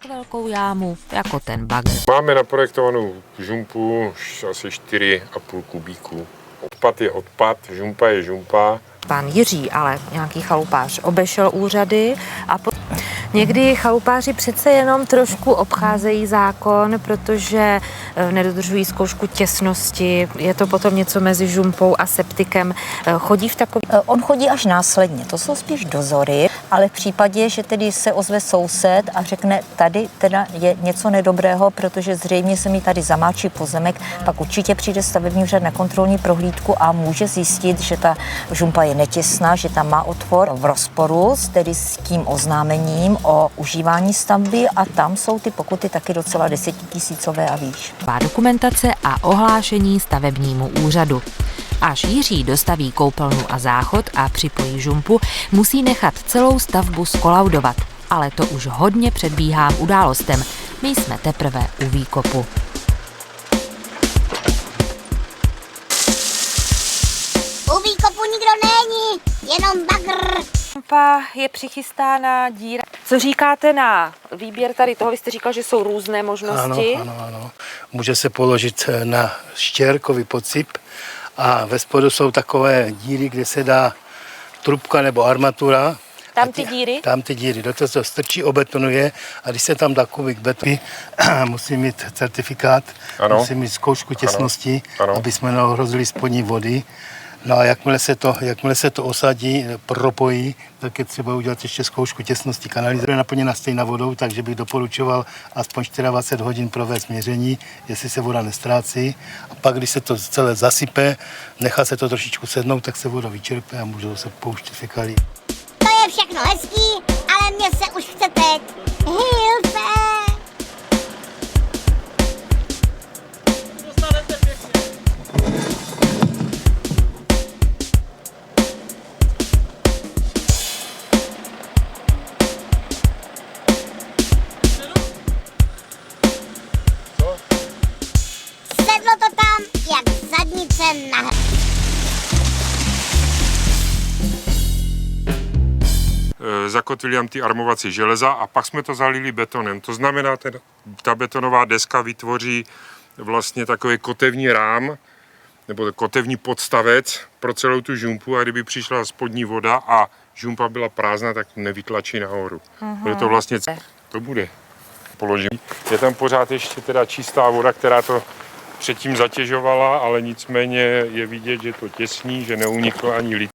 velkou jámu jako ten bagr. Máme naprojektovanou žumpu asi 4,5 kubíku. Odpad je odpad, žumpa je žumpa. Pan Jiří, ale nějaký chalupář, obešel úřady a někdy chalupáři přece jenom trošku obcházejí zákon, protože nedodržují zkoušku těsnosti. Je to potom něco mezi žumpou a septikem. Chodí v takový... On chodí až následně, to jsou spíš dozory, ale v případě, že tedy se ozve soused a řekne, tady teda je něco nedobrého, protože zřejmě se mi tady zamáčí pozemek, pak určitě přijde stavební úřad na kontrolní prohlídku a může zjistit, že ta žumpa je netěsná, že tam má otvor v rozporu tedy s tím oznámením o užívání stavby a tam jsou ty pokuty taky docela 10 000 a výš. Dokumentace a ohlášení stavebnímu úřadu. Až Jiří dostaví koupelnu a záchod a připojí žumpu, musí nechat celou stavbu skolaudovat. Ale to už hodně předbíhám událostem. My jsme teprve u výkopu. U výkopu nikdo není, jenom bagr. Žumpa je přichystána díra. Co říkáte na výběr tady toho? Vy jste říkal, že jsou různé možnosti. Ano. Může se položit na štěrkový podsyp a ve spodu jsou takové díry, kde se dá trubka nebo armatura. Tam ty díry? Tam ty díry, do toho se strčí, obetonuje a když se tam dá kubík betonu, musí mít certifikát, musí mít zkoušku těsnosti, aby jsme neohrozili spodní vody. No a jakmile se to osadí, propojí, tak je třeba udělat ještě zkoušku těsnosti kanalizace. Je naplněna stejná vodou, takže bych doporučoval aspoň 24 hodin provést měření, jestli se voda nestrácí. A pak, když se to celé zasype, nechá se to trošičku sednout, tak se voda vyčerpá a můžou se pouštět fekálie. To je všechno hezký, ale mně se už chce teď. Hilfe! Sedlo to tam, jak zadnice na hrb. Zakotvili tam ty armovací železa a pak jsme to zalili betonem. To znamená, ta betonová deska vytvoří vlastně takový kotevní rám, nebo kotevní podstavec pro celou tu žumpu a kdyby přišla spodní voda a žumpa byla prázdná, tak nevytlačí nahoru. Bude to vlastně, to bude. Položím. Je tam pořád ještě teda čistá voda, která to předtím zatěžovala, ale nicméně je vidět, že to těsní, že neuniklo ani litr.